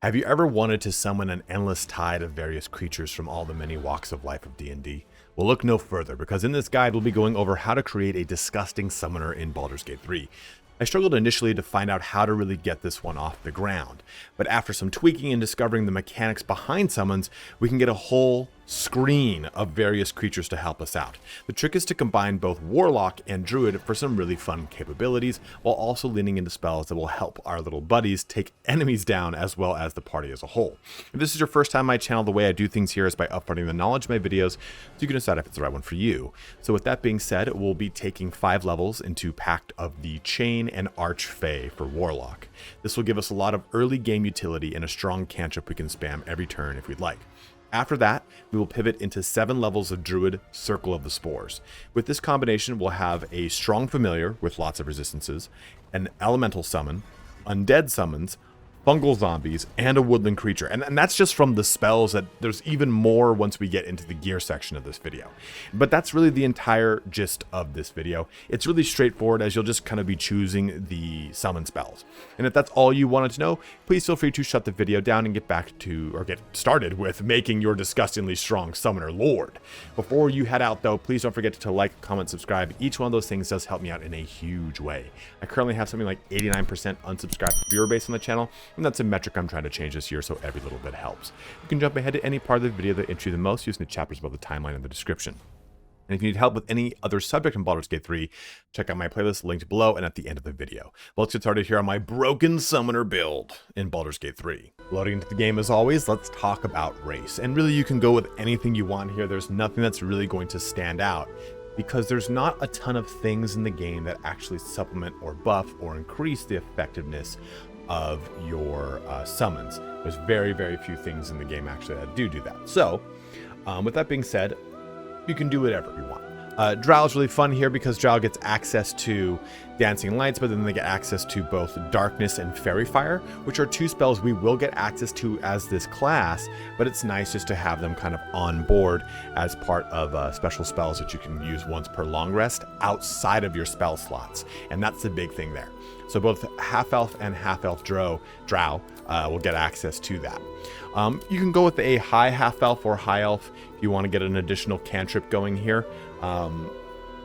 Have you ever wanted to summon an endless tide of various creatures from all the many walks of life of D&D? Well, look no further, because in this guide we'll be going over how to create a disgusting summoner in Baldur's Gate 3. I struggled initially to find out how to really get this one off the ground, but after some tweaking and discovering the mechanics behind summons, we can get a whole screen of various creatures to help us out. The trick is to combine both Warlock and Druid for some really fun capabilities, while also leaning into spells that will help our little buddies take enemies down as well as the party as a whole. If this is your first time on my channel, the way I do things here is by uploading the knowledge of my videos, so you can decide if it's the right one for you. So with that being said, we'll be taking 5 levels into Pact of the Chain and Archfey for Warlock. This will give us a lot of early game utility and a strong cantrip we can spam every turn if we'd like. After that, we will pivot into 7 levels of Druid, Circle of the Spores. With this combination, we'll have a strong familiar with lots of resistances, an elemental summon, undead summons, fungal zombies, and a woodland creature. And that's just from the spells. That there's even more once we get into the gear section of this video. But that's really the entire gist of this video. It's really straightforward, as you'll just kind of be choosing the summon spells. And if that's all you wanted to know, please feel free to shut the video down and get started with making your disgustingly strong summoner lord. Before you head out though, please don't forget to like, comment, subscribe. Each one of those things does help me out in a huge way. I currently have something like 89% unsubscribed viewer base on the channel, and that's a metric I'm trying to change this year, so every little bit helps. You can jump ahead to any part of the video that interests you the most using the chapters above the timeline in the description. And if you need help with any other subject in Baldur's Gate 3, check out my playlist linked below and at the end of the video. Well, let's get started here on my broken summoner build in Baldur's Gate 3. Loading into the game as always, let's talk about race. And really you can go with anything you want here. There's nothing that's really going to stand out, because there's not a ton of things in the game that actually supplement or buff or increase the effectiveness of your summons. There's very, very few things in the game actually that do that. So, with that being said, you can do whatever you want. Drow is really fun here because Drow gets access to Dancing Lights, but then they get access to both Darkness and Fairy Fire, which are 2 spells we will get access to as this class, but it's nice just to have them kind of on board as part of special spells that you can use once per long rest outside of your spell slots, and that's the big thing there. So both Half-Elf and Half-Elf Drow will get access to that. You can go with a high Half-Elf or High Elf if you want to get an additional cantrip going here.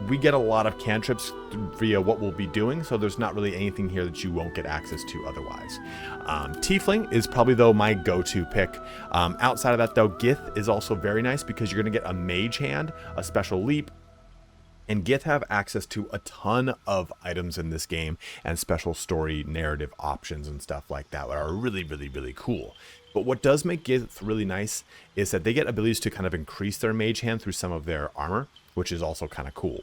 We get a lot of cantrips via what we'll be doing, so there's not really anything here that you won't get access to otherwise. Tiefling is probably, though, my go-to pick. Outside of that, though, Gith is also very nice because you're going to get a Mage Hand, a Special Leap, and Gith have access to a ton of items in this game and special story narrative options and stuff like that are really, really, really cool. But what does make Gith really nice is that they get abilities to kind of increase their Mage Hand through some of their armor, which is also kind of cool.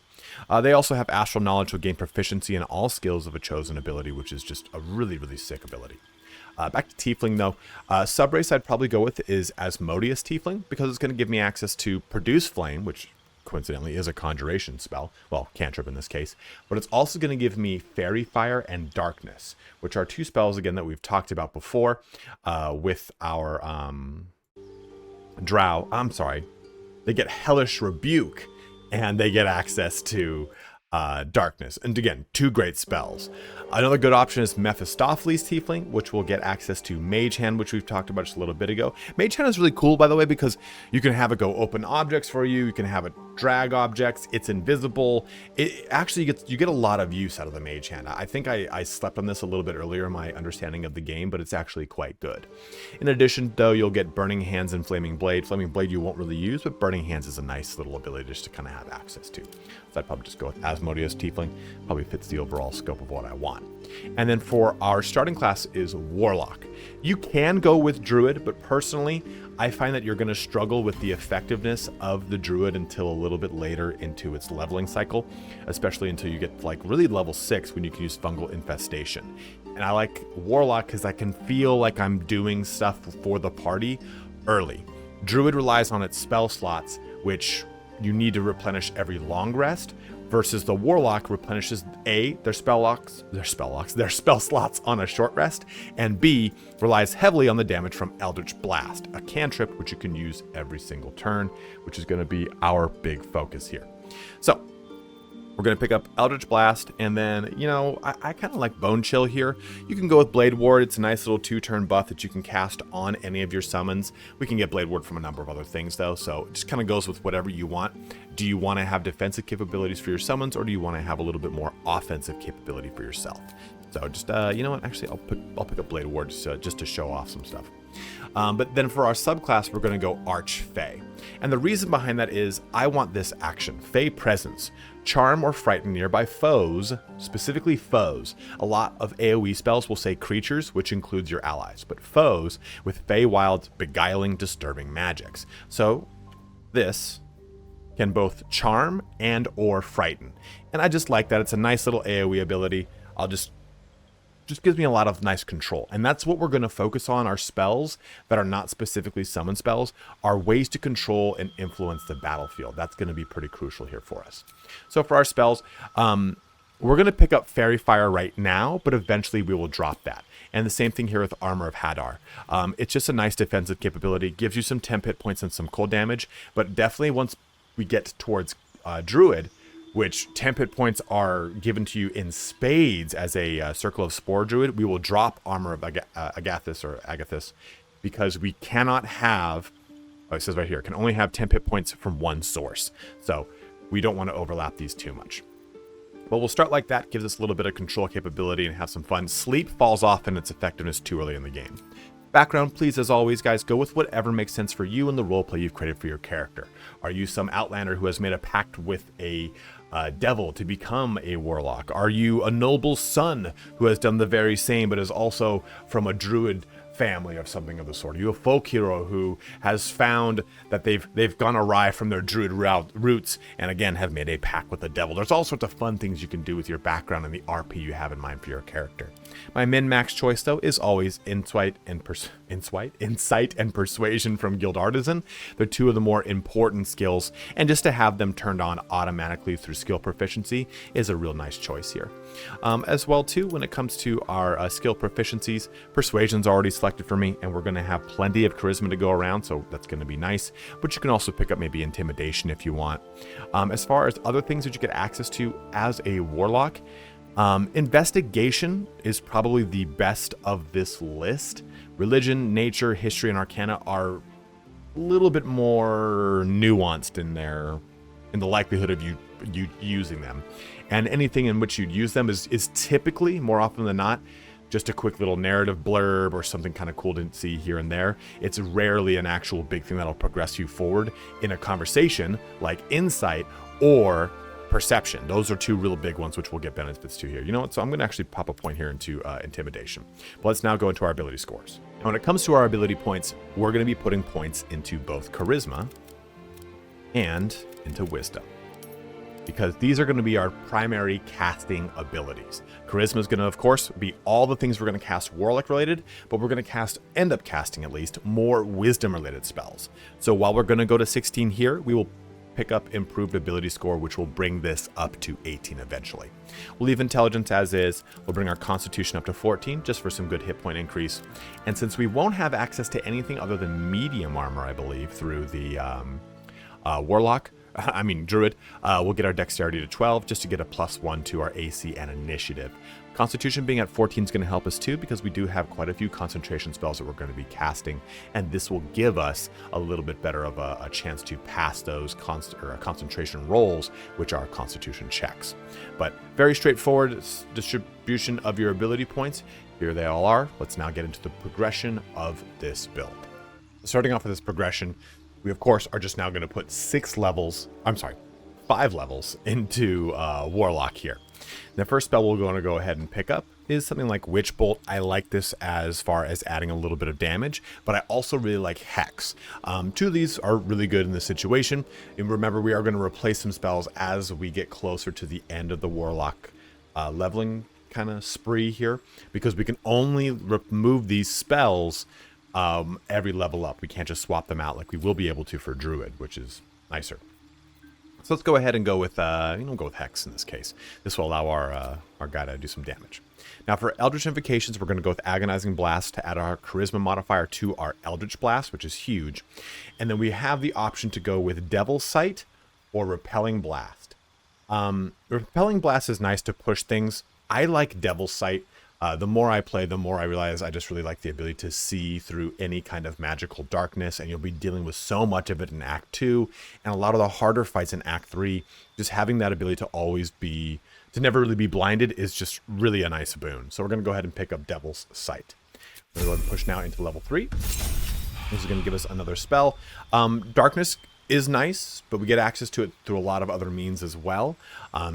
They also have Astral Knowledge, will gain proficiency in all skills of a chosen ability, which is just a really, really sick ability. Back to Tiefling though, subrace I'd probably go with is Asmodeus Tiefling, because it's going to give me access to Produce Flame, which coincidentally is a conjuration spell, well, cantrip in this case, but it's also going to give me Fairy Fire and Darkness, which are 2 spells again that we've talked about before with our Drow. They get Hellish Rebuke, and they get access to Darkness, and again, 2 great spells. Another good option is Mephistopheles Tiefling, which will get access to Mage Hand, which we've talked about just a little bit ago. Mage Hand is really cool, by the way, because you can have it go open objects for you, you can have it drag objects, it's invisible. It actually you get a lot of use out of the Mage Hand. I think I slept on this a little bit earlier in my understanding of the game, but it's actually quite good. In addition, though, you'll get Burning Hands and Flaming Blade. Flaming Blade you won't really use, but Burning Hands is a nice little ability just to kind of have access to. So I'd probably just go with Asmodeus Tiefling. Probably fits the overall scope of what I want. And then for our starting class is Warlock. You can go with Druid, but personally, I find that you're going to struggle with the effectiveness of the Druid until a little bit later into its leveling cycle, especially until you get like really level 6 when you can use Fungal Infestation. And I like Warlock because I can feel like I'm doing stuff for the party early. Druid relies on its spell slots, which you need to replenish every long rest, versus the Warlock replenishes A, their spell slots on a short rest, and B, relies heavily on the damage from Eldritch Blast, a cantrip which you can use every single turn, which is going to be our big focus here. So We're going to pick up Eldritch Blast, and then, you know, I kind of like Bone Chill here. You can go with Blade Ward. It's a nice little 2-turn buff that you can cast on any of your summons. We can get Blade Ward from a number of other things, though, so it just kind of goes with whatever you want. Do you want to have defensive capabilities for your summons, or do you want to have a little bit more offensive capability for yourself? So just, you know what, actually, I'll pick up Blade Ward just to show off some stuff. But then for our subclass, we're going to go Archfey. And the reason behind that is I want this action, Fey Presence. Charm or frighten nearby foes, specifically foes. A lot of AoE spells will say creatures, which includes your allies, but foes with Feywild's beguiling, disturbing magics. So this can both charm and or frighten. And I just like that. It's a nice little AoE ability. Just gives me a lot of nice control. And that's what we're going to focus on. Our spells that are not specifically summon spells are ways to control and influence the battlefield. That's going to be pretty crucial here for us. So for our spells, we're going to pick up Fairy Fire right now, but eventually we will drop that. And the same thing here with Armor of Hadar. It's just a nice defensive capability. Gives you some temp hit points and some cold damage. But definitely once we get towards Druid, which temp hit points are given to you in spades as a Circle of Spore Druid, we will drop Armor of Agathis because we cannot have, it says right here, can only have temp hit points from one source. So we don't want to overlap these too much. But we'll start like that, gives us a little bit of control capability and have some fun. Sleep falls off in its effectiveness too early in the game. Background, please, as always, guys, go with whatever makes sense for you and the roleplay you've created for your character. Are you some outlander who has made a pact with a devil to become a warlock? Are you a noble son who has done the very same but is also from a druid family or something of the sort? Are you a folk hero who has found that they've gone awry from their druid roots and again have made a pact with the devil? There's all sorts of fun things you can do with your background and the RP you have in mind for your character. My min-max choice, though, is always Insight and Persuasion from Guild Artisan. They're two of the more important skills, and just to have them turned on automatically through skill proficiency is a real nice choice here. As well, too, when it comes to our skill proficiencies, Persuasion's already selected for me, and we're going to have plenty of Charisma to go around, so that's going to be nice. But you can also pick up maybe Intimidation if you want. As far as other things that you get access to as a Warlock, Investigation is probably the best of this list. Religion, Nature, History, and Arcana are a little bit more nuanced in the likelihood of you using them. And anything in which you'd use them is typically, more often than not, just a quick little narrative blurb or something kind of cool to see here and there. It's rarely an actual big thing that'll progress you forward in a conversation like Insight or Perception. Those are two real big ones which we'll get benefits to here. You know what? So I'm going to actually pop a point here into Intimidation. But let's now go into our ability scores. Now, when it comes to our ability points, we're going to be putting points into both Charisma and into Wisdom, because these are going to be our primary casting abilities. Charisma is going to, of course, be all the things we're going to cast Warlock related, but we're going to end up casting at least more Wisdom related spells. So while we're going to go to 16 here, we will pick up improved ability score, which will bring this up to 18 eventually. We'll leave Intelligence as is. We'll bring our Constitution up to 14 just for some good hit point increase. And since we won't have access to anything other than medium armor, I believe, through the Druid, we'll get our Dexterity to 12 just to get a +1 to our AC and Initiative. Constitution being at 14 is going to help us too, because we do have quite a few concentration spells that we're going to be casting, and this will give us a little bit better of a chance to pass those concentration rolls, which are Constitution checks. But very straightforward distribution of your ability points. Here they all are. Let's now get into the progression of this build. Starting off with this progression, we of course are just now going to put 5 levels into Warlock here. The first spell we're going to go ahead and pick up is something like Witch Bolt. I like this as far as adding a little bit of damage, but I also really like Hex. Two of these are really good in this situation. And remember, we are going to replace some spells as we get closer to the end of the Warlock leveling kind of spree here, because we can only remove these spells every level up. We can't just swap them out like we will be able to for Druid, which is nicer. So let's go ahead and go with Hex in this case. This will allow our guy to do some damage. Now for Eldritch Invocations, we're going to go with Agonizing Blast to add our Charisma modifier to our Eldritch Blast, which is huge. And then we have the option to go with Devil's Sight or Repelling Blast. Repelling Blast is nice to push things. I like Devil's Sight. The more I play, the more I realize I just really like the ability to see through any kind of magical darkness, and you'll be dealing with so much of it in Act 2, and a lot of the harder fights in Act 3, just having that ability to always be, to never really be blinded is just really a nice boon. So we're going to go ahead and pick up Devil's Sight. We're going to go ahead and push now into level 3. This is going to give us another spell. Darkness is nice, but we get access to it through a lot of other means as well.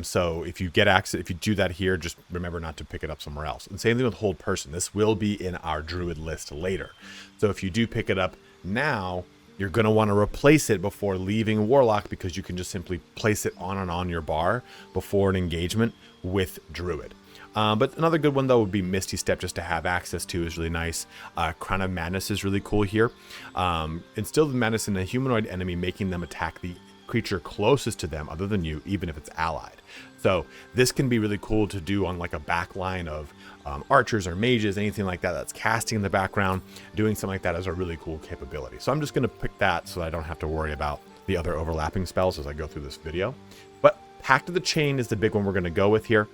So if you get access, if you do that here, just remember not to pick it up somewhere else. And same thing with Hold Person. This will be in our Druid list later. So if you do pick it up now, you're going to want to replace it before leaving Warlock, because you can just simply place it on your bar before an engagement with Druid. But another good one, though, would be Misty Step, just to have access to is really nice. Crown of Madness is really cool here. Instill the madness in a humanoid enemy, making them attack the creature closest to them other than you, even if it's allied. So this can be really cool to do on like a back line of archers or mages, anything like that that's casting in the background. Doing something like that is a really cool capability. So I'm just going to pick that so I don't have to worry about the other overlapping spells as I go through this video. But Pact of the Chain is the big one we're going to go with here,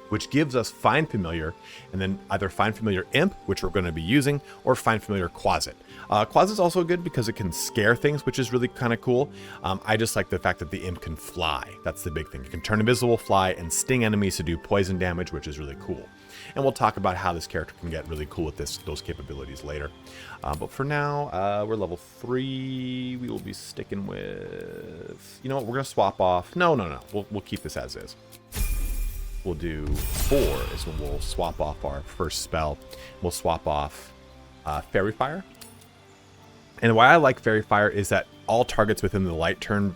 which gives us Find Familiar, and then either Find Familiar Imp, which we're going to be using, or Find Familiar Quasit. Quasit's also good because it can scare things, which is really kind of cool. I just like the fact that the Imp can fly. That's the big thing. You can turn invisible, fly, and sting enemies to do poison damage, which is really cool. And we'll talk about how this character can get really cool with those capabilities later. But for now, we're level 3. We will be sticking with... You know what? We're going to swap off... No. We'll keep this as is. We'll do 4 is when we'll swap off our first spell. We'll swap off Fairy Fire. And why I like Fairy Fire is that all targets within the light turn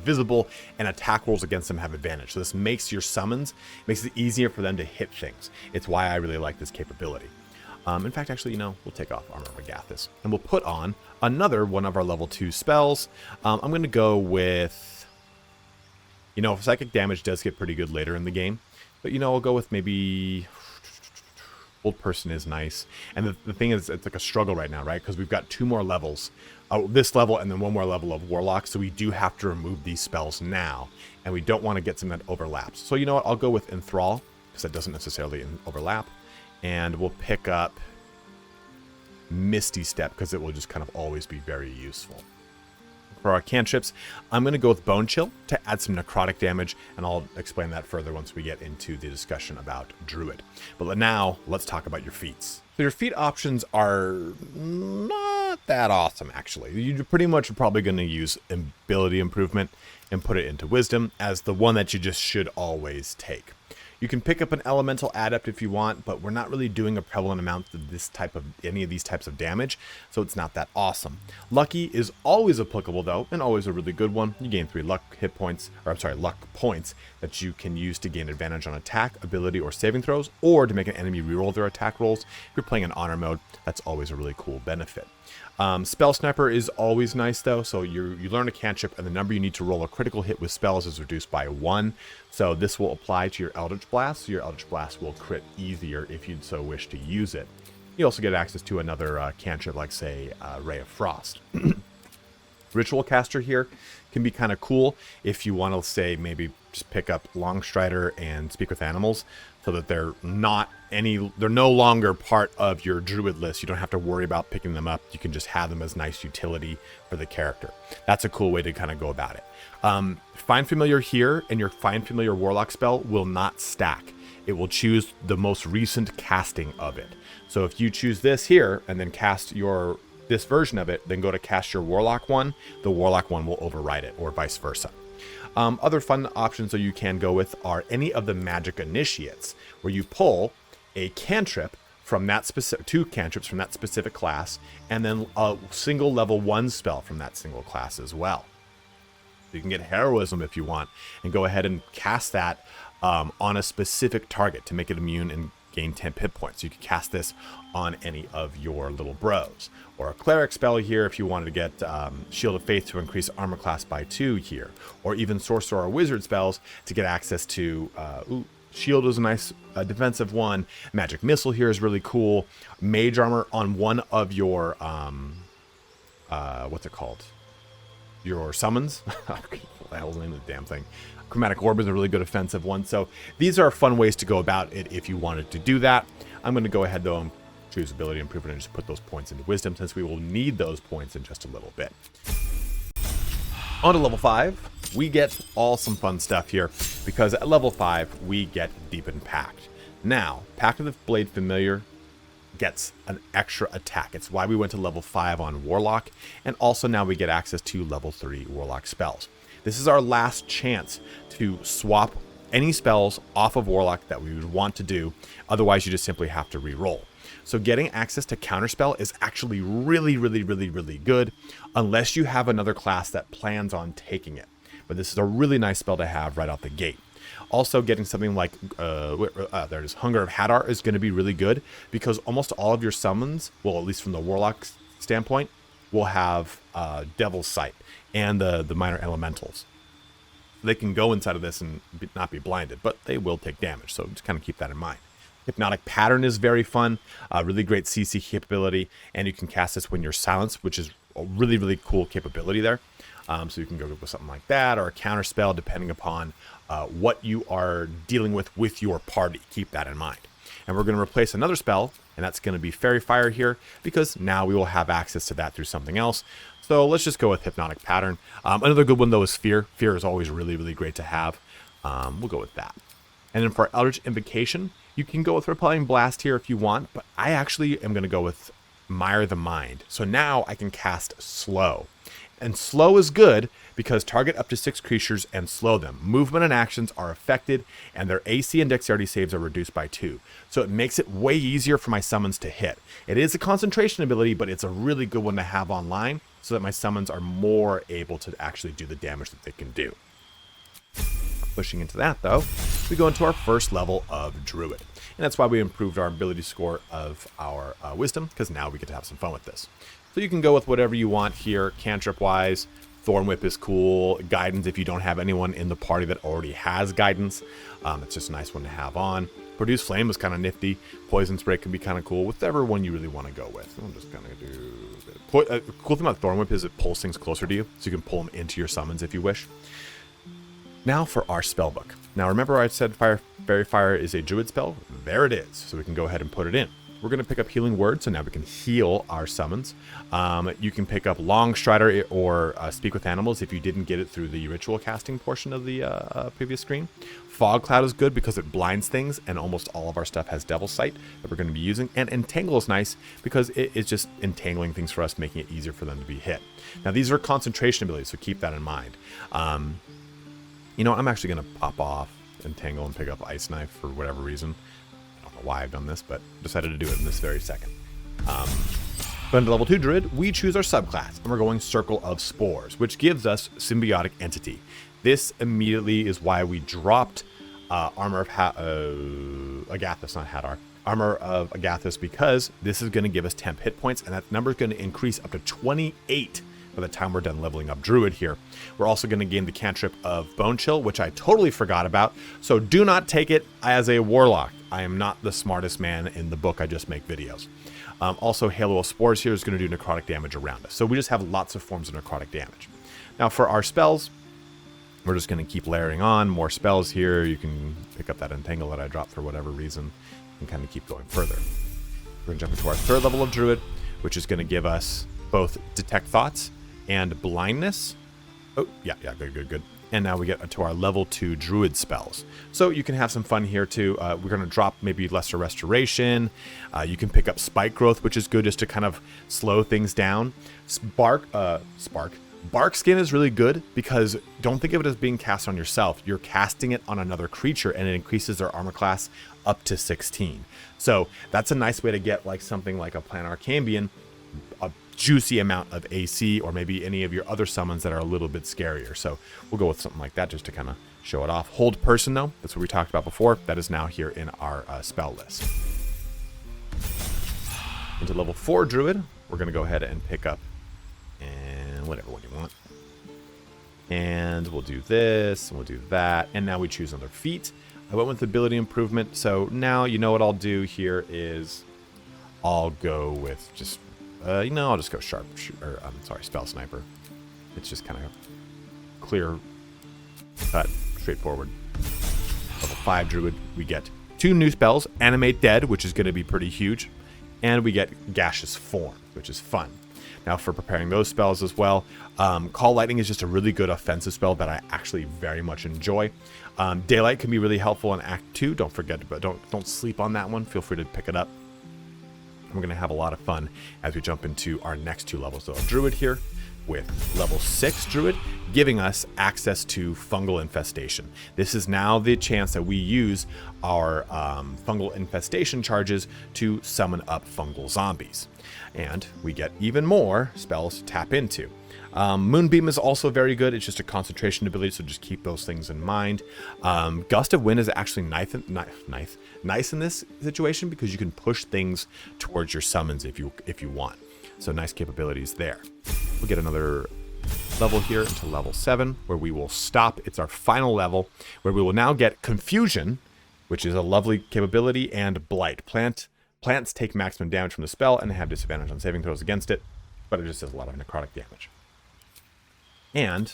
visible, and attack rolls against them have advantage. So this makes your summons, makes it easier for them to hit things. It's why I really like this capability. In fact, actually, you know, we'll take off Armor of Agathis, and we'll put on another one of our level 2 spells. I'm going to go with... You know, psychic damage does get pretty good later in the game. But, you know, I'll go with maybe... Hold Person is nice. And the thing is, it's like a struggle right now, right? Because we've got 2 more levels. This level and then 1 more level of Warlock. So we do have to remove these spells now. And we don't want to get something that overlaps. So, you know what? I'll go with Enthrall, because that doesn't necessarily overlap. And we'll pick up Misty Step, because it will just kind of always be very useful. For our cantrips, I'm going to go with Bone Chill to add some necrotic damage, and I'll explain that further once we get into the discussion about Druid. But now, let's talk about your feats. So your feat options are not that awesome, actually. You pretty much are probably going to use Ability Improvement and put it into Wisdom as the one that you just should always take. You can pick up an Elemental Adept if you want, but we're not really doing a prevalent amount of any of these types of damage, so it's not that awesome. Lucky is always applicable though, and always a really good one. You gain 3 luck points that you can use to gain advantage on attack, ability, or saving throws, or to make an enemy reroll their attack rolls. If you're playing in honor mode, that's always a really cool benefit. Spell Sniper is always nice though, so you learn a cantrip and the number you need to roll a critical hit with spells is reduced by 1. So this will apply to your Eldritch Blast, so your Eldritch Blast will crit easier if you'd so wish to use it. You also get access to another cantrip like, say, Ray of Frost. Ritual Caster here can be kind of cool if you want to, say, maybe just pick up Longstrider and Speak with Animals, so that they're no longer part of your Druid list. You don't have to worry about picking them up. You can just have them as nice utility for the character. That's a cool way to kind of go about it. Find Familiar here, and your Find Familiar Warlock spell will not stack. It will choose the most recent casting of it. So if you choose this here and then cast this version of it, then go to cast your Warlock one, the Warlock one will override it, or vice versa. Other fun options that you can go with are any of the Magic Initiates, where you pull a cantrip from that specific, 2 cantrips from that specific class, and then a single level 1 spell from that single class as well. You can get Heroism if you want, and go ahead and cast that on a specific target to make it immune and gain 10 hit points. You can cast this on any of your little bros. Or a Cleric spell here if you wanted to get Shield of Faith to increase armor class by 2 here. Or even Sorcerer or Wizard spells to get access to... Shield is a nice defensive one. Magic Missile here is really cool. Mage Armor on one of your... what's it called? your summons. What the hell's the name of the damn thing? Chromatic Orb is a really good offensive one. So these are fun ways to go about it if you wanted to do that. I'm going to go ahead, though, and choose Ability Improvement and just put those points into Wisdom, since we will need those points in just a little bit. On to level 5. We get all some fun stuff here, because at level 5, we get Deepened Pact. Now, Pact of the Blade Familiar gets an extra attack. It's why we went to level 5 on Warlock, and also now we get access to level 3 Warlock spells. This is our last chance to swap any spells off of Warlock that we would want to do. Otherwise, you just simply have to re-roll. So getting access to Counterspell is actually really, really, really, really good, unless you have another class that plans on taking it. But this is a really nice spell to have right out the gate. Also, getting something like, there it is, Hunger of Hadar is going to be really good, because almost all of your summons, well, at least from the Warlock standpoint, will have Devil's Sight and the minor elementals. They can go inside of this and not be blinded, but they will take damage, so just kind of keep that in mind. Hypnotic Pattern is very fun, really great CC capability, and you can cast this when you're silenced, which is a really, really cool capability there. So you can go with something like that, or a counter spell, depending upon what you are dealing with your party. Keep that in mind. And we're going to replace another spell, and that's going to be Fairy Fire here, because now we will have access to that through something else. So let's just go with Hypnotic Pattern. Another good one, though, is Fear. Fear is always really, really great to have. We'll go with that. And then for Eldritch Invocation, you can go with Repelling Blast here if you want, but I actually am going to go with Mire the Mind. So now I can cast Slow. And Slow is good because target up to 6 creatures and slow them. Movement and actions are affected, and their AC and Dexterity saves are reduced by 2. So it makes it way easier for my summons to hit. It is a concentration ability, but it's a really good one to have online so that my summons are more able to actually do the damage that they can do. Pushing into that, though, we go into our first level of Druid. And that's why we improved our ability score of our Wisdom, because now we get to have some fun with this. So you can go with whatever you want here, cantrip-wise. Thorn Whip is cool. Guidance, if you don't have anyone in the party that already has Guidance. It's just a nice one to have on. Produce Flame is kind of nifty. Poison Spray can be kind of cool. Whichever one you really want to go with. I'm just going to do... cool thing about Thorn Whip is it pulls things closer to you, so you can pull them into your summons if you wish. Now for our spellbook. Now remember I said Fairy Fire is a Druid spell? There it is. So we can go ahead and put it in. We're going to pick up Healing Word, so now we can heal our summons. You can pick up Long Strider or Speak with Animals if you didn't get it through the ritual casting portion of the previous screen. Fog Cloud is good because it blinds things, and almost all of our stuff has Devil's Sight that we're going to be using. And Entangle is nice because it is just entangling things for us, making it easier for them to be hit. Now these are concentration abilities, so keep that in mind. You know, I'm actually going to pop off Entangle and pick up Ice Knife for whatever reason. I don't know why I've done this, but decided to do it in this very second. But into level 2 Druid, we choose our subclass, and we're going Circle of Spores, which gives us Symbiotic Entity. This immediately is why we dropped Armor of Agathis, not Hadar. Armor of Agathis, because this is going to give us temp hit points, and that number is going to increase up to 28 by the time we're done leveling up Druid here. We're also going to gain the cantrip of Bone Chill, which I totally forgot about, so do not take it as a Warlock. I am not the smartest man in the book, I just make videos. Also, Halo of Spores here is going to do necrotic damage around us, so we just have lots of forms of necrotic damage. Now for our spells, we're just going to keep layering on more spells here. You can pick up that Entangle that I dropped for whatever reason and kind of keep going further. We're going to jump into our third level of Druid, which is going to give us both Detect Thoughts and Blindness. Oh, yeah, good. And now we get to our level 2 Druid spells. So you can have some fun here too. We're going to drop maybe Lesser Restoration. You can pick up Spike Growth, which is good just to kind of slow things down. Bark Skin is really good because don't think of it as being cast on yourself. You're casting it on another creature, and it increases their armor class up to 16. So that's a nice way to get like something like a Planar Cambion, a juicy amount of AC, or maybe any of your other summons that are a little bit scarier. So we'll go with something like that just to kind of show it off. Hold Person, though, that's what we talked about before. That is now here in our spell list. Into level 4 Druid, we're going to go ahead and pick up and whatever one you want. And we'll do this, and we'll do that. And now we choose another feat. I went with ability improvement. So now you know what I'll do here is I'll go with just, I'll just go Spell Sniper. It's just kind of clear cut, straightforward. Level 5 Druid, we get 2 new spells, Animate Dead, which is going to be pretty huge, and we get Gaseous Form, which is fun. Now for preparing those spells as well, Call Lightning is just a really good offensive spell that I actually very much enjoy. Daylight can be really helpful in Act 2. Don't forget, but don't sleep on that one. Feel free to pick it up. We're going to have a lot of fun as we jump into our next 2 levels. So a Druid here with level 6 Druid, giving us access to Fungal Infestation. This is now the chance that we use our Fungal Infestation charges to summon up fungal zombies. And we get even more spells to tap into. Moonbeam is also very good. It's just a concentration ability, so just keep those things in mind. Gust of Wind is actually nice in this situation because you can push things towards your summons if you want. So nice capabilities there. We'll get another level here into level 7 where we will stop. It's our final level where we will now get Confusion, which is a lovely capability, and Blight. Plants take maximum damage from the spell and have disadvantage on saving throws against it, but it just does a lot of necrotic damage. And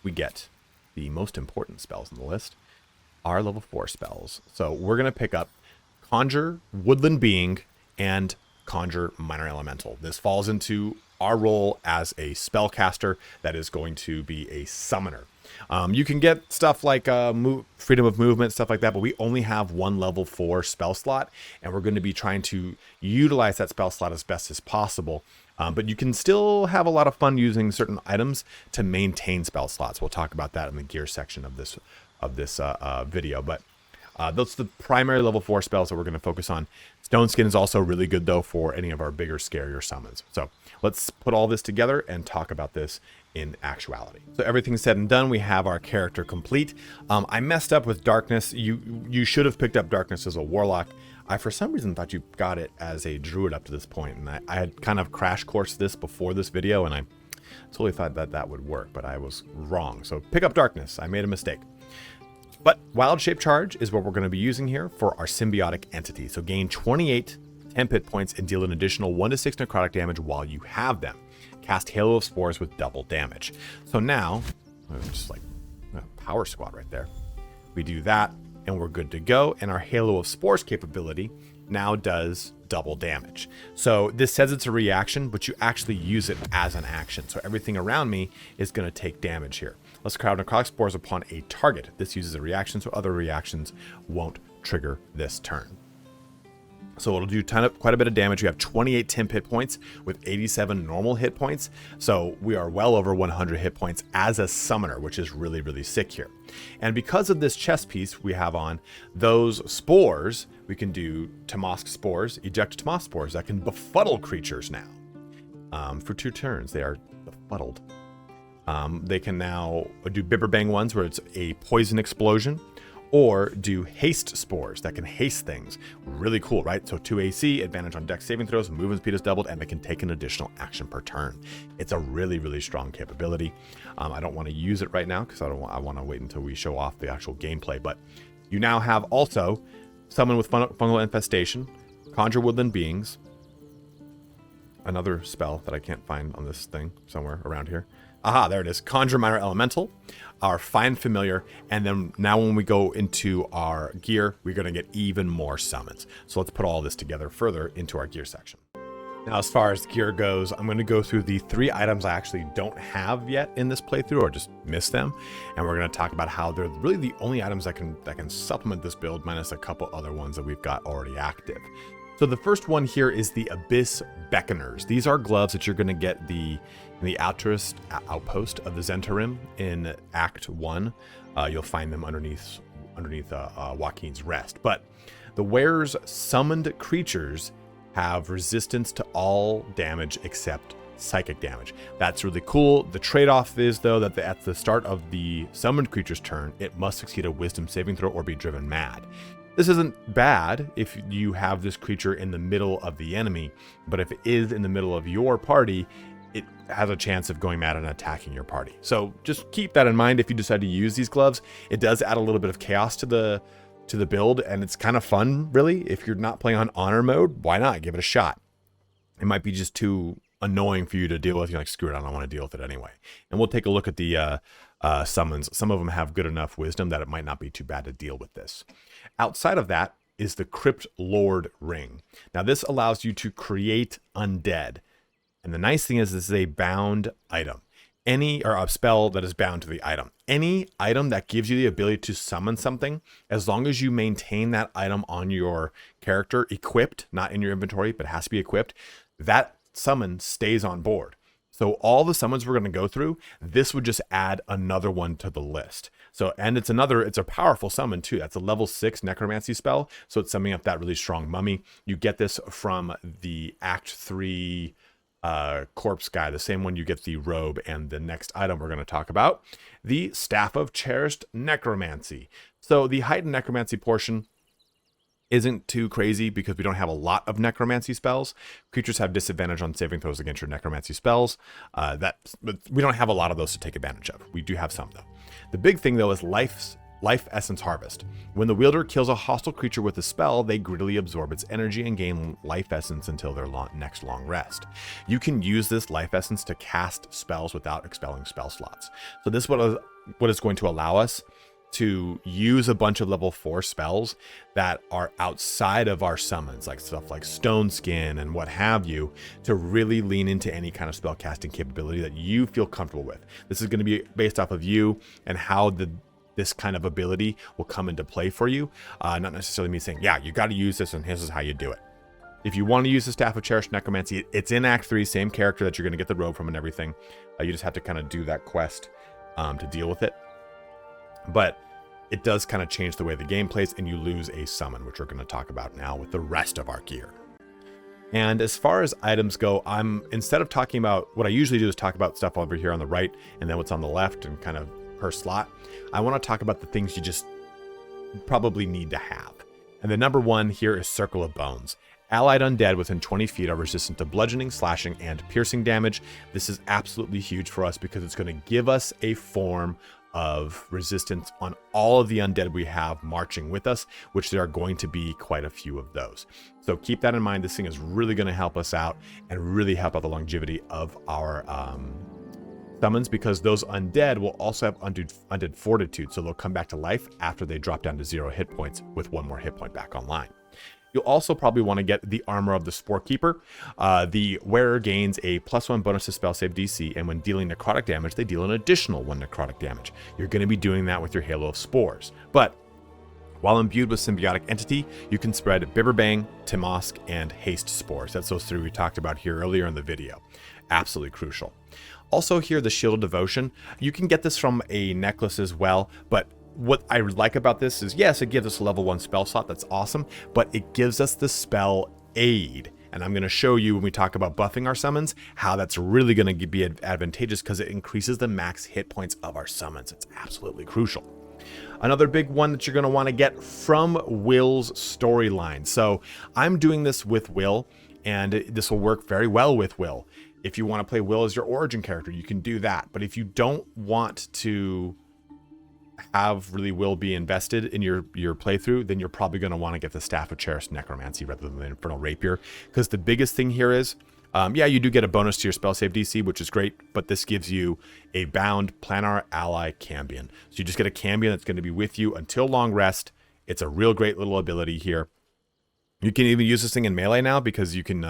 we get the most important spells on the list, our level 4 spells. So we're going to pick up Conjure, Woodland Being, and Conjure Minor Elemental. This falls into our role as a spellcaster that is going to be a summoner. You can get stuff like freedom of movement, stuff like that, but we only have 1 level 4 spell slot, and we're going to be trying to utilize that spell slot as best as possible. But you can still have a lot of fun using certain items to maintain spell slots. We'll talk about that in the gear section of this video. But those are the primary level 4 spells that we're going to focus on. Stone Skin is also really good, though, for any of our bigger, scarier summons. So let's put all this together and talk about this in actuality. So everything's said and done. We have our character complete. I messed up with Darkness. You should have picked up Darkness as a Warlock. I, for some reason, thought you got it as a Druid up to this point, and I had kind of crash coursed this before this video, and I totally thought that would work, but I was wrong. So pick up Darkness. I made a mistake. But Wild Shape Charge is what we're going to be using here for our symbiotic entity. So gain 28 temp hit points and deal an additional 1 to 6 necrotic damage while you have them. Cast Halo of Spores with double damage. So now, just like a power squad right there. We do that, and we're good to go. And our Halo of Spores capability now does double damage. So this says it's a reaction, but you actually use it as an action. So everything around me is going to take damage here. Let's crowd necrotic spores upon a target. This uses a reaction, so other reactions won't trigger this turn. So it'll do quite a bit of damage. We have 28 temp hit points with 87 normal hit points. So we are well over 100 hit points as a summoner, which is really, really sick here. And because of this chest piece we have on, those spores, we can do Tamask spores, eject Tamask spores that can befuddle creatures now. For 2 turns, they are befuddled. They can now do Bibberbang ones where it's a poison explosion, or do haste spores that can haste things. Really cool, right? So 2 AC, advantage on dex saving throws, movement speed is doubled, and they can take an additional action per turn. It's a really, really strong capability. I don't want to use it right now because I want to wait until we show off the actual gameplay. But you now have also Summon with Fungal Infestation, Conjure Woodland Beings, another spell that I can't find on this thing somewhere around here. Aha, there it is. Conjure Minor Elemental, our Find Familiar, and then now when we go into our gear, we're going to get even more summons. So let's put all this together further into our gear section. Now, as far as gear goes, I'm going to go through the 3 items I actually don't have yet in this playthrough, or just missed them, and we're going to talk about how they're really the only items that can supplement this build, minus a couple other ones that we've got already active. So the first one here is the Abyss Beckoners. These are gloves that you're going to get in the outpost of the Zentarim in Act 1. You'll find them underneath Joaquin's Rest. But the wearer's summoned creatures have resistance to all damage except psychic damage. That's really cool. The trade-off is, though, that at the start of the summoned creature's turn, it must succeed a wisdom saving throw or be driven mad. This isn't bad if you have this creature in the middle of the enemy, but if it is in the middle of your party, it has a chance of going mad and attacking your party. So just keep that in mind if you decide to use these gloves. It does add a little bit of chaos to the build, and it's kind of fun, really. If you're not playing on honor mode, why not? Give it a shot. It might be just too annoying for you to deal with, you're like, screw it, I don't want to deal with it anyway. And we'll take a look at the summons. Some of them have good enough wisdom that it might not be too bad to deal with this. Outside of that is the Crypt Lord Ring. Now this allows you to create undead. And the nice thing is this is a bound item. Or a spell that is bound to the item. Any item that gives you the ability to summon something, as long as you maintain that item on your character equipped, not in your inventory, but has to be equipped, that summon stays on board. So all the summons we're going to go through, this would just add another one to the list. So, and it's a powerful summon too. That's a level 6 necromancy spell. So it's summing up that really strong mummy. You get this from the Act 3 corpse guy, the same one you get the robe, and the next item we're going to talk about, the Staff of Cherished Necromancy. So the heightened necromancy portion isn't too crazy because we don't have a lot of necromancy spells. Creatures have disadvantage on saving throws against your necromancy spells. But we don't have a lot of those to take advantage of. We do have some though. The big thing though is Life Essence Harvest. When the wielder kills a hostile creature with a spell, they greedily absorb its energy and gain life essence until their next long rest. You can use this life essence to cast spells without expelling spell slots. So this is what is going to allow us to use a bunch of level 4 spells that are outside of our summons, like stuff like Stone Skin and what have you, to really lean into any kind of spell casting capability that you feel comfortable with. This is going to be based off of you and how this kind of ability will come into play for you. Not necessarily me saying, yeah, you got to use this and this is how you do it. If you want to use the Staff of Cherished Necromancy, it's in Act 3, same character that you're going to get the robe from and everything. You just have to kind of do that quest to deal with it. But it does kind of change the way the game plays, and you lose a summon, which we're going to talk about now with the rest of our gear. And as far as items go, instead of talking about, what I usually do is talk about stuff over here on the right and then what's on the left and kind of per slot. I want to talk about the things you just probably need to have. And the number one here is Circle of Bones. Allied undead within 20 feet are resistant to bludgeoning, slashing, and piercing damage. This is absolutely huge for us because it's going to give us a form of resistance on all of the undead we have marching with us, which there are going to be quite a few of those. So keep that in mind. This thing is really going to help us out and really help out the longevity of our summons, because those undead will also have undead fortitude, so they'll come back to life after they drop down to 0 hit points with 1 more hit point back online. You'll also probably want to get the Armor of the Spore Keeper. The wearer gains a +1 bonus to spell save DC, and when dealing necrotic damage, they deal an additional 1 necrotic damage. You're going to be doing that with your Halo of Spores. But while imbued with Symbiotic Entity, you can spread Bibberbang, Timosk, and Haste Spores. That's those 3 we talked about here earlier in the video. Absolutely crucial. Also here, the Shield of Devotion. You can get this from a necklace as well, but what I like about this is, yes, it gives us a level 1 spell slot. That's awesome, but it gives us the spell aid. And I'm going to show you when we talk about buffing our summons, how that's really going to be advantageous because it increases the max hit points of our summons. It's absolutely crucial. Another big one that you're going to want to get from Will's storyline. So I'm doing this with Will, and this will work very well with Will. If you want to play Will as your origin character, you can do that. But if you don't want to have really Will be invested in your playthrough, then you're probably going to want to get the Staff of Cherished Necromancy rather than the Infernal Rapier. Because the biggest thing here is, yeah, you do get a bonus to your spell save DC, which is great, but this gives you a bound planar ally Cambion. So you just get a Cambion that's going to be with you until long rest. It's a real great little ability here. You can even use this thing in melee now because you can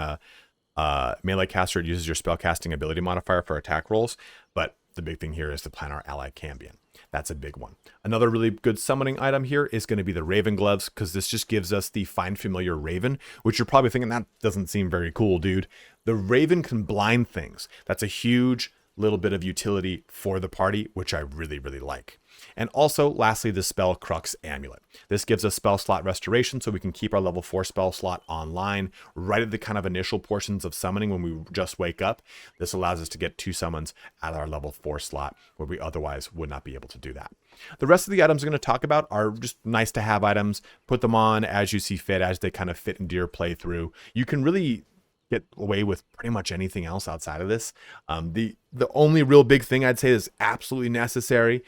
melee caster, it uses your spell casting ability modifier for attack rolls, but the big thing here is the planar ally Cambion. That's a big one. Another really good summoning item here is going to be the Raven Gloves, because this just gives us the Find Familiar Raven, which you're probably thinking, that doesn't seem very cool, dude. The Raven can blind things. That's a huge little bit of utility for the party, which I really, really like. And also, lastly, the Spell Crux Amulet. This gives us spell slot restoration, so we can keep our level 4 spell slot online right at the kind of initial portions of summoning when we just wake up. This allows us to get 2 summons at our level 4 slot, where we otherwise would not be able to do that. The rest of the items I'm going to talk about are just nice to have items. Put them on as you see fit, as they kind of fit into your playthrough. You can really get away with pretty much anything else outside of this. The only real big thing I'd say is absolutely necessary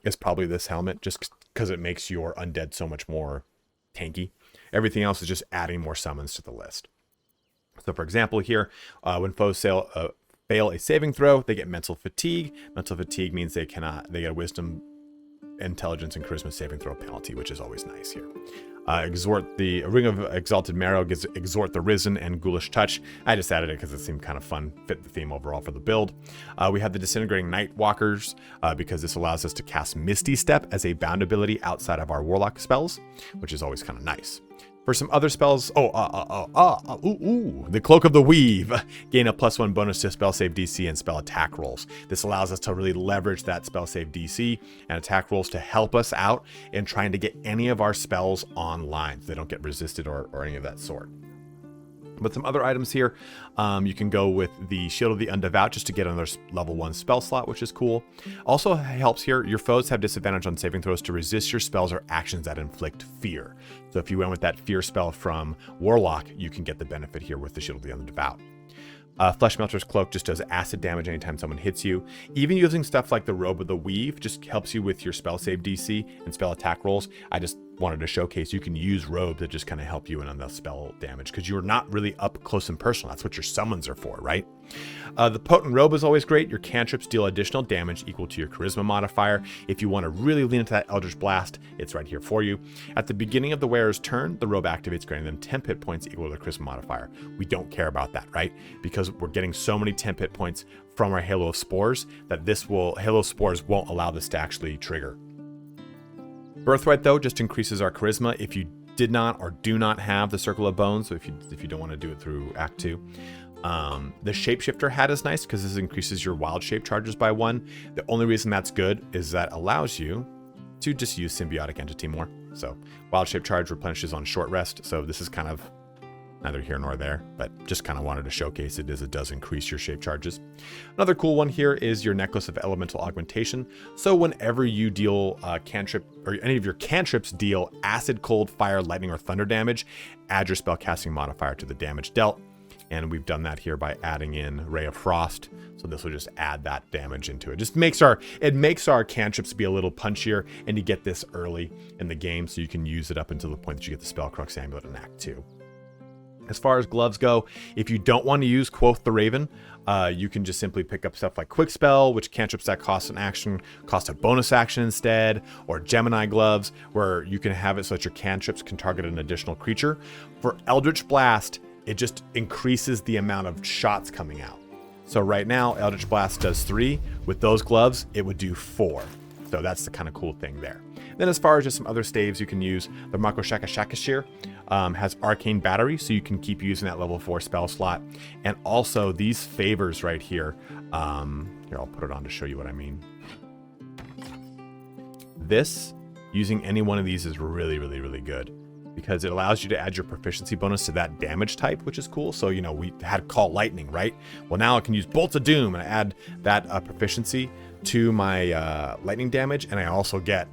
is probably this helmet, just because it makes your undead so much more tanky. Everything else is just adding more summons to the list. So for example here, when foes fail a saving throw, they get mental fatigue. Mental fatigue means they get a wisdom, intelligence, and charisma saving throw penalty, which is always nice here. Exhort the Ring of Exalted Marrow gives Exhort the Risen and Ghoulish Touch. I just added it because it seemed kind of fun, fit the theme overall for the build. We have the Disintegrating Night Walkers because this allows us to cast Misty Step as a bound ability outside of our Warlock spells, which is always kind of nice. For some other spells, the Cloak of the Weave. Gain a +1 bonus to spell save DC and spell attack rolls. This allows us to really leverage that spell save DC and attack rolls to help us out in trying to get any of our spells online so they don't get resisted or any of that sort. But some other items here, you can go with the Shield of the Undevout just to get another level 1 spell slot, which is cool. Also helps here, your foes have disadvantage on saving throws to resist your spells or actions that inflict fear. So if you went with that fear spell from Warlock, you can get the benefit here with the Shield of the Undevout. Flesh Melter's Cloak just does acid damage anytime someone hits you. Even using stuff like the Robe of the Weave just helps you with your spell save DC and spell attack rolls. I just wanted to showcase you can use robes that just kind of help you in on the spell damage because you're not really up close and personal. That's what your summons are for, right? The Potent Robe is always great. Your cantrips deal additional damage equal to your charisma modifier. If you want to really lean into that Eldritch Blast, it's right here for you. At the beginning of the wearer's turn, the robe activates, granting them 10 hit points equal to the charisma modifier. We don't care about that, right? Because we're getting so many 10 hit points from our Halo of Spores that Halo of Spores won't allow this to actually trigger. Birthright, though, just increases our charisma if you did not or do not have the Circle of Bones, so if you don't want to do it through Act 2. The Shapeshifter hat is nice because this increases your wild shape charges by 1. The only reason that's good is that allows you to just use Symbiotic Entity more. So wild shape charge replenishes on short rest, so this is kind of neither here nor there, but just kind of wanted to showcase it as it does increase your shape charges. Another cool one here is your Necklace of Elemental Augmentation. So whenever you deal cantrip, or any of your cantrips deal acid, cold, fire, lightning, or thunder damage, add your spellcasting modifier to the damage dealt. And we've done that here by adding in Ray of Frost. So this will just add that damage into it. Just makes our cantrips be a little punchier, and you get this early in the game so you can use it up until the point that you get the Spellcrux Amulet in Act 2. As far as gloves go, if you don't want to use Quoth the Raven, you can just simply pick up stuff like Quick Spell, which cantrips that cost an action, cost a bonus action instead, or Gemini Gloves, where you can have it so that your cantrips can target an additional creature. For Eldritch Blast, it just increases the amount of shots coming out. So right now, Eldritch Blast does 3. With those gloves, it would do 4. So that's the kind of cool thing there. Then as far as just some other staves you can use, the Mako Shaka Shakashir has Arcane Battery, so you can keep using that level 4 spell slot. And also these favors right here, here I'll put it on to show you what I mean. This, using any one of these is really, really, really good because it allows you to add your proficiency bonus to that damage type, which is cool. So, you know, we had Call Lightning, right? Well, now I can use Bolts of Doom and add that proficiency to my lightning damage, and I also get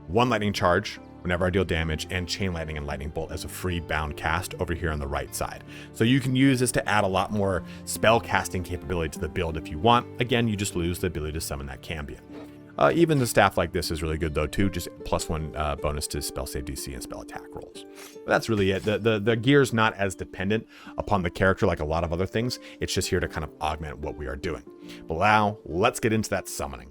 1 lightning charge whenever I deal damage, and Chain Lightning and Lightning Bolt as a free bound cast over here on the right side. So you can use this to add a lot more spell casting capability to the build if you want. Again, you just lose the ability to summon that Cambion. Even the staff like this is really good though too, just +1 bonus to spell save DC and spell attack rolls. But that's really it. The gear's not as dependent upon the character like a lot of other things. It's just here to kind of augment what we are doing. But now let's get into that summoning.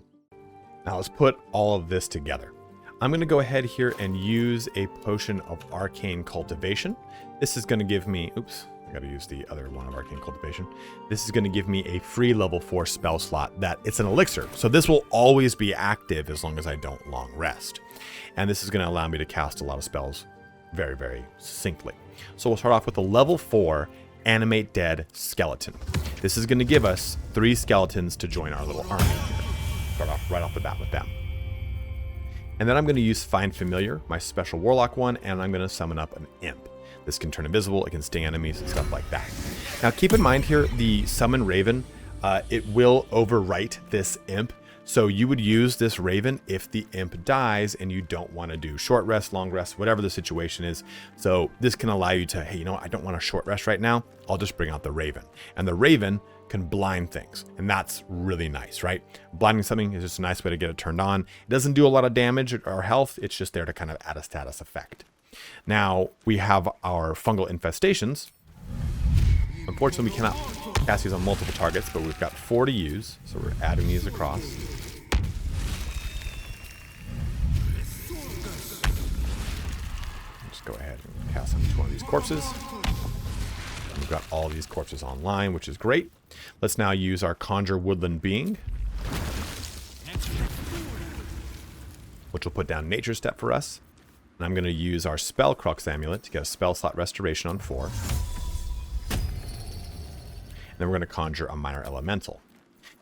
Now let's put all of this together. I'm going to go ahead here and use a potion of Arcane Cultivation. This is going to give me, oops, I got to use the other one of Arcane Cultivation. This is going to give me a free level 4 spell slot that it's an elixir. So this will always be active as long as I don't long rest. And this is going to allow me to cast a lot of spells very, very succinctly. So we'll start off with a level 4 Animate Dead Skeleton. This is going to give us 3 skeletons to join our little army here. Start off right off the bat with them. And then I'm going to use Find Familiar, my special Warlock one, and I'm going to summon up an Imp. This can turn invisible, it can sting enemies and stuff like that. Now keep in mind here, the Summon Raven, it will overwrite this Imp. So you would use this Raven if the Imp dies and you don't want to do short rest, long rest, whatever the situation is. So this can allow you to, hey, you know what? I don't want a short rest right now. I'll just bring out the Raven. And the Raven can blind things, and that's really nice, right? Blinding something is just a nice way to get it turned on. It doesn't do a lot of damage or health. It's just there to kind of add a status effect. Now we have our fungal infestations. Unfortunately, we cannot cast these on multiple targets, but we've got 4 to use, so we're adding these across. Just go ahead and cast on each one of these corpses. And we've got all these corpses online, which is great. Let's now use our Conjure Woodland Being, which will put down Nature Step for us. And I'm going to use our Spell Crux Amulet to get a spell slot restoration on 4. And then we're going to conjure a Minor Elemental.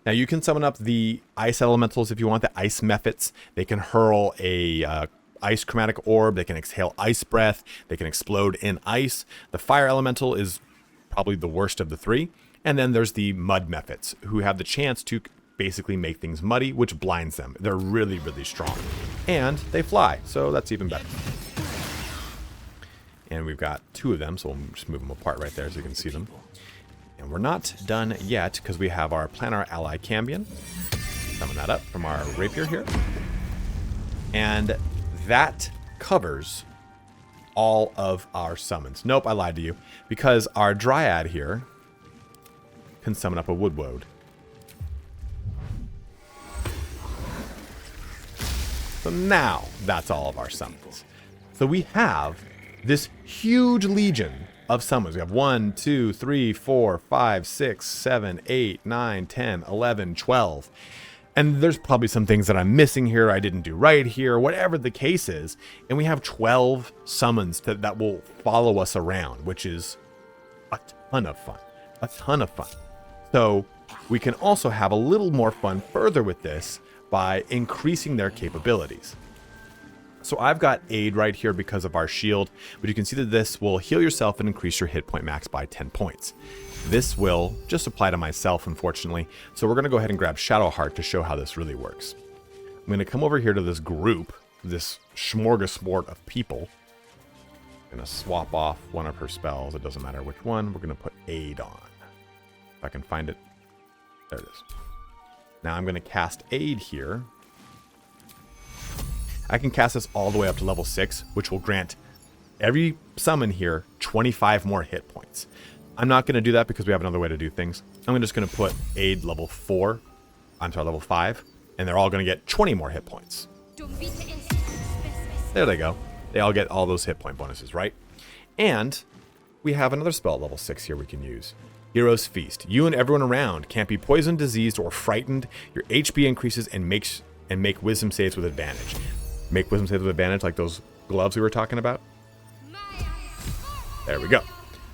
Now you can summon up the Ice Elementals if you want, the Ice Mephits. They can hurl a Ice Chromatic Orb, they can exhale Ice Breath, they can explode in ice. The Fire Elemental is probably the worst of the 3. And then there's the Mud Mephits, who have the chance to basically make things muddy, which blinds them. They're really, really strong. And they fly, so that's even better. And we've got 2 of them, so we'll just move them apart right there so you can see them. And we're not done yet, because we have our Planar Ally Cambion. Summon that up from our Rapier here. And that covers all of our summons. Nope, I lied to you. Because our Dryad here can summon up a Wood Woad. So now that's all of our summons. So we have this huge legion of summons. We have 1, 2, 3, 4, 5, 6, 7, 8, 9, 10, 11, 12. And there's probably some things that I'm missing here, I didn't do right here, whatever the case is. And we have 12 summons that will follow us around, which is a ton of fun. A ton of fun. So we can also have a little more fun further with this by increasing their capabilities. So I've got Aid right here because of our shield, but you can see that this will heal yourself and increase your hit point max by 10 points. This will just apply to myself, unfortunately. So we're going to go ahead and grab Shadowheart to show how this really works. I'm going to come over here to this group, this smorgasbord of people. I'm going to swap off one of her spells. It doesn't matter which one. We're going to put Aid on. If I can find it. There it is. Now I'm going to cast Aid here. I can cast this all the way up to level 6, which will grant every summon here 25 more hit points. I'm not going to do that because we have another way to do things. I'm just going to put Aid level 4 onto our level 5, and they're all going to get 20 more hit points. There they go. They all get all those hit point bonuses, right? And we have another spell at level 6 here we can use. Hero's Feast. You and everyone around can't be poisoned, diseased, or frightened. Your HP increases and make wisdom saves with advantage. Make wisdom saves with advantage like those gloves we were talking about. There we go.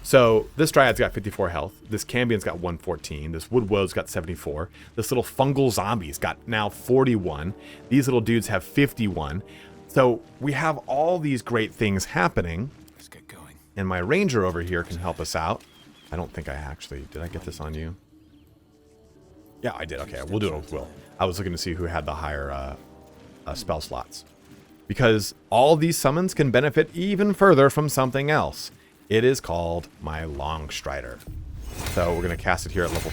So this Dryad's got 54 health. This Cambion's got 114. This Wood Woad's got 74. This little fungal zombie's got now 41. These little dudes have 51. So we have all these great things happening. Let's get going. And my ranger over here can help us out. I don't think I actually... Did I get this on you? Yeah, I did. Okay, we'll do it with Will. I was looking to see who had the higher spell slots. Because all these summons can benefit even further from something else. It is called my Long Strider. So we're going to cast it here at level...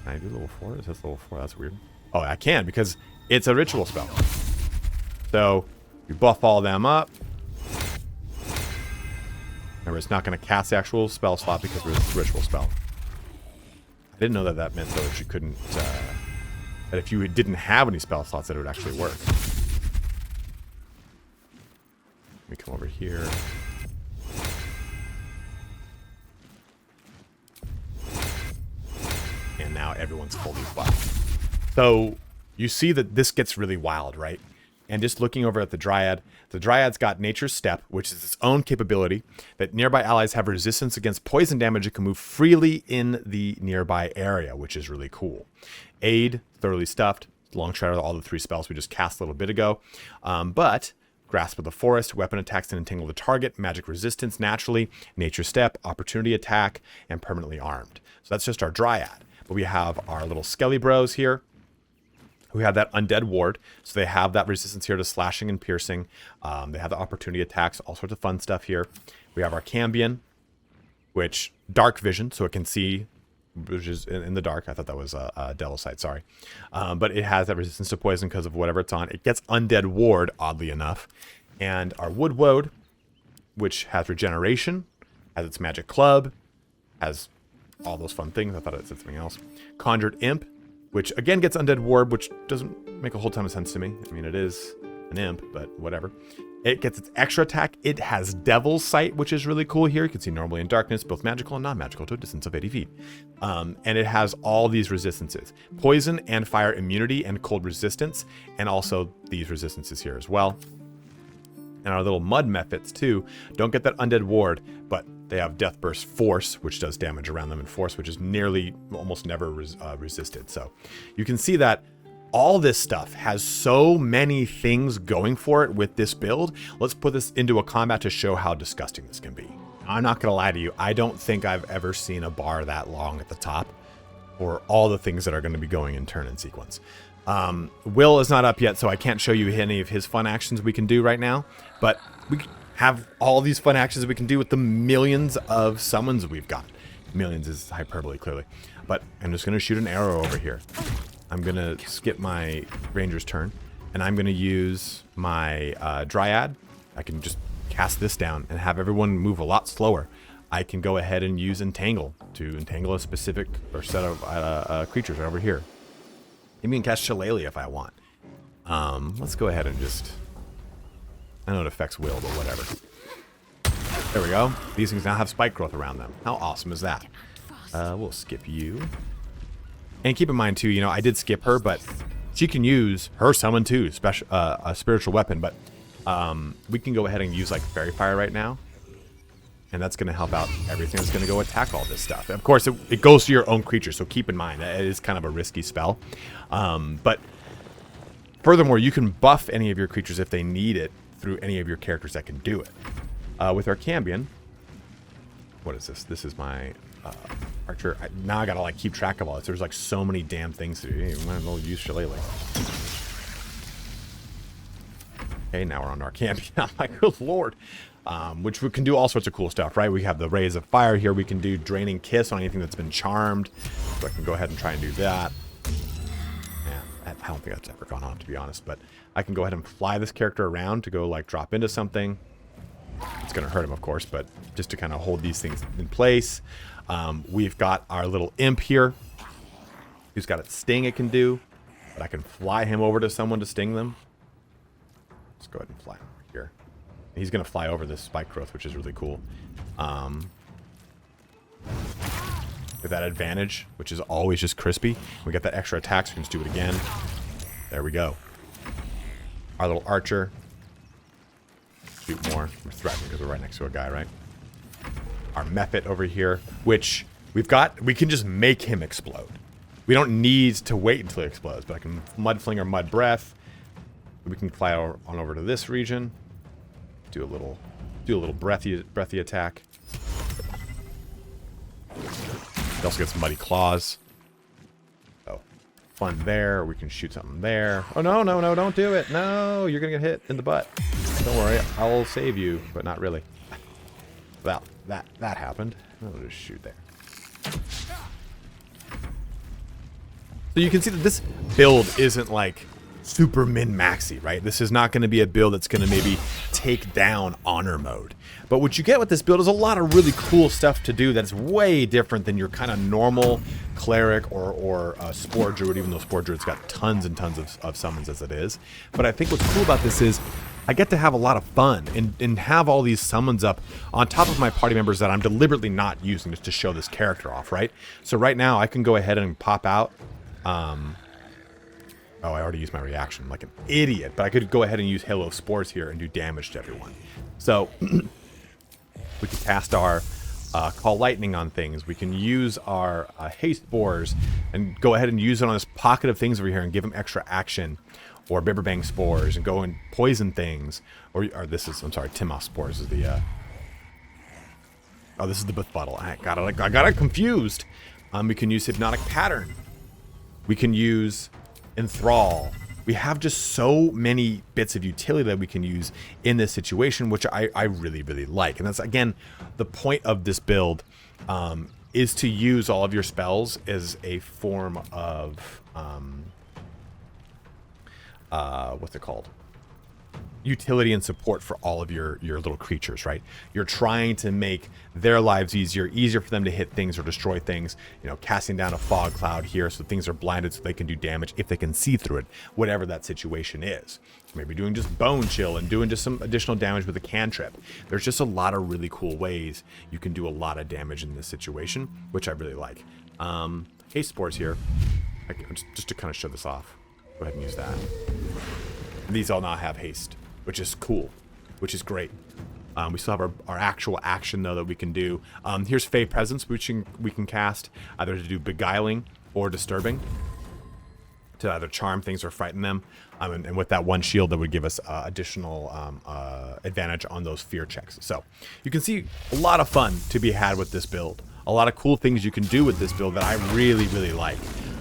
Can I do level 4? Is this level 4? That's weird. Oh, I can because it's a ritual spell. So we buff all them up. Remember, it's not going to cast the actual spell slot because it's a ritual spell. I didn't know that that meant, though, that you couldn't... that if you didn't have any spell slots, that it would actually work. Let me come over here. And now everyone's fully buffed. So you see that this gets really wild, right? And just looking over at the Dryad's got Nature's Step, which is its own capability that nearby allies have resistance against poison damage and can move freely in the nearby area, which is really cool. Aid, Thoroughly Stuffed, Long Strider, all the 3 spells we just cast a little bit ago. But Grasp of the Forest, Weapon Attacks and Entangle the Target, Magic Resistance naturally, Nature's Step, Opportunity Attack, and Permanently Armed. So that's just our Dryad. But we have our little Skelly Bros here, who have that Undead Ward. So they have that resistance here to slashing and piercing. They have the opportunity attacks, all sorts of fun stuff here. We have our Cambion, which dark vision, so it can see, which is in the dark. I thought that was a Devil Sight, sorry. But it has that resistance to poison because of whatever it's on. It gets Undead Ward, oddly enough. And our Wood Woad, which has regeneration, has its magic club, has all those fun things. I thought it said something else. Conjured Imp, which again gets Undead Ward, which doesn't make a whole ton of sense to me. I mean, it is an imp, but whatever. It gets its extra attack. It has Devil's Sight, which is really cool here. You can see normally in darkness, both magical and non-magical to a distance of 80 feet. And it has all these resistances. Poison and fire immunity and cold resistance, and also these resistances here as well. And our little mud methods too don't get that Undead Ward, but they have Death Burst Force, which does damage around them, and Force, which is nearly almost never resisted. So you can see that all this stuff has so many things going for it with this build. Let's put this into a combat to show how disgusting this can be. I'm not going to lie to you. I don't think I've ever seen a bar that long at the top for all the things that are going to be going in turn and sequence. Will is not up yet, so I can't show you any of his fun actions we can do right now, but we have all these fun actions we can do with the millions of summons we've got. Millions is hyperbole, clearly. But I'm just going to shoot an arrow over here. I'm going to skip my ranger's turn, and I'm going to use my Dryad. I can just cast this down and have everyone move a lot slower. I can go ahead and use Entangle to entangle a specific or set of creatures over here. Maybe I can cast Shillelagh if I want. Let's go ahead and just... I know it affects Will, but whatever. There we go. These things now have spike growth around them. How awesome is that? We'll skip you. And keep in mind, too, you know, I did skip her, but she can use her summon, too, a spiritual weapon. But we can go ahead and use, like, Fairy Fire right now. And that's going to help out everything that's going to go attack all this stuff. Of course, it goes to your own creature, so keep in mind, it is kind of a risky spell. But furthermore, you can buff any of your creatures if they need it through any of your characters that can do it. With our Cambion, what is this? This is my archer. Now I gotta like keep track of all this. There's like so many damn things to do. Hey, might as well use Shillelagh. Okay, now we're on our Cambion. My good lord. Which we can do all sorts of cool stuff, right? We have the Rays of Fire here. We can do Draining Kiss on anything that's been charmed. So I can go ahead and try and do that. Yeah, I don't think that's ever gone on, to be honest. But I can go ahead and fly this character around to go like drop into something. It's going to hurt him, of course, but just to kind of hold these things in place. We've got our little imp here. Who's got a sting it can do. But I can fly him over to someone to sting them. Let's go ahead and fly him over here. He's going to fly over this spike growth, which is really cool. With that advantage, which is always just crispy. We got that extra attack, so we can just do it again. There we go. Our little archer. Shoot more. We're threatening because we're right next to a guy, right? Our Mephit over here, which we can just make him explode. We don't need to wait until he explodes, but I can Mud Fling or Mud Breath. We can fly on over to this region. Do a little breathy attack. He also gets Muddy Claws. Oh, fun there. We can shoot something there. Oh no, don't do it. No, you're gonna get hit in the butt. Don't worry, I'll save you, but not really. Well, that happened. I'll just shoot there. So you can see that this build isn't like super min-maxy, right? This is not going to be a build that's going to maybe take down honor mode. But what you get with this build is a lot of really cool stuff to do that's way different than your kind of normal cleric or Spore Druid, even though Spore Druid's got tons and tons of summons as it is. But I think what's cool about this is I get to have a lot of fun and have all these summons up on top of my party members that I'm deliberately not using just to show this character off, right? So right now I can go ahead and pop out. Oh, I already used my reaction like an idiot, but I could go ahead and use Halo of Spores here and do damage to everyone. So we can cast our Call Lightning on things. We can use our Haste Spores and go ahead and use it on this pocket of things over here and give them extra action. Or Bibberbang Spores and go and poison things. Or this is, I'm sorry, Timoth Spores is the... Oh, this is the Bith Bottle. I got it confused. We can use Hypnotic Pattern. We can use Enthrall. We have just so many bits of utility that we can use in this situation, which I really, really like. And that's, again, the point of this build is to use all of your spells as a form of... what's it called? utility and support for all of your little creatures, right? You're trying to make their lives easier for them to hit things or destroy things, you know, casting down a fog cloud here so things are blinded so they can do damage if they can see through it, whatever that situation is. Maybe doing just bone chill and doing just some additional damage with a cantrip. There's just a lot of really cool ways you can do a lot of damage in this situation, which I really like. Haste Spores here. Just to kind of show this off. Go ahead and use that. And these all now have haste, which is cool, which is great. We still have our actual action, though, that we can do. Here's Fey Presence, which we can cast either to do Beguiling or Disturbing, to either charm things or frighten them. And with that one shield, that would give us additional advantage on those fear checks. So you can see a lot of fun to be had with this build. A lot of cool things you can do with this build that I really, really like.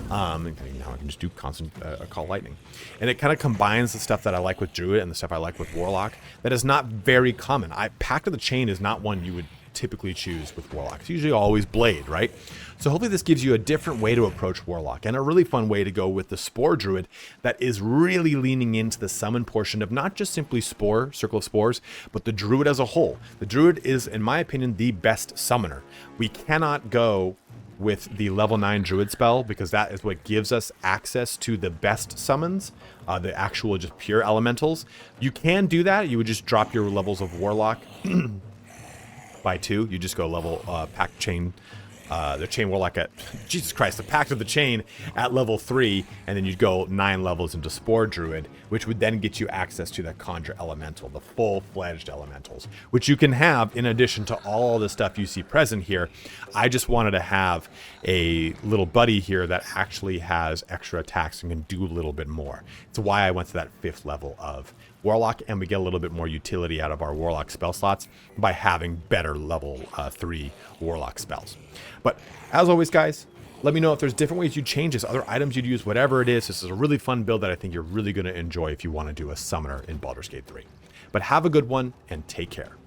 Now I can just do constant Call Lightning. And it kind of combines the stuff that I like with Druid and the stuff I like with Warlock that is not very common. Pact of the Chain is not one you would typically choose with Warlock. It's usually always Blade, right? So hopefully this gives you a different way to approach Warlock and a really fun way to go with the Spore Druid that is really leaning into the summon portion of not just simply Spore, Circle of Spores, but the Druid as a whole. The Druid is, in my opinion, the best summoner. We cannot go with the level 9 Druid spell because that is what gives us access to the best summons, the actual just pure elementals. You can do that. You would just drop your levels of Warlock by 2. You just go level Pact Chain, the Chain Warlock at, Jesus Christ, the Pact of the Chain at level 3, and then you'd go 9 levels into Spore Druid, which would then get you access to the Conjure Elemental, the full-fledged elementals, which you can have in addition to all the stuff you see present here. I just wanted to have a little buddy here that actually has extra attacks and can do a little bit more. It's why I went to that 5th level of Warlock, and we get a little bit more utility out of our Warlock spell slots by having better level 3 Warlock spells. But as always, guys, let me know if there's different ways you'd change this, other items you'd use, whatever it is. This is a really fun build that I think you're really going to enjoy if you want to do a summoner in Baldur's Gate 3. But have a good one and take care.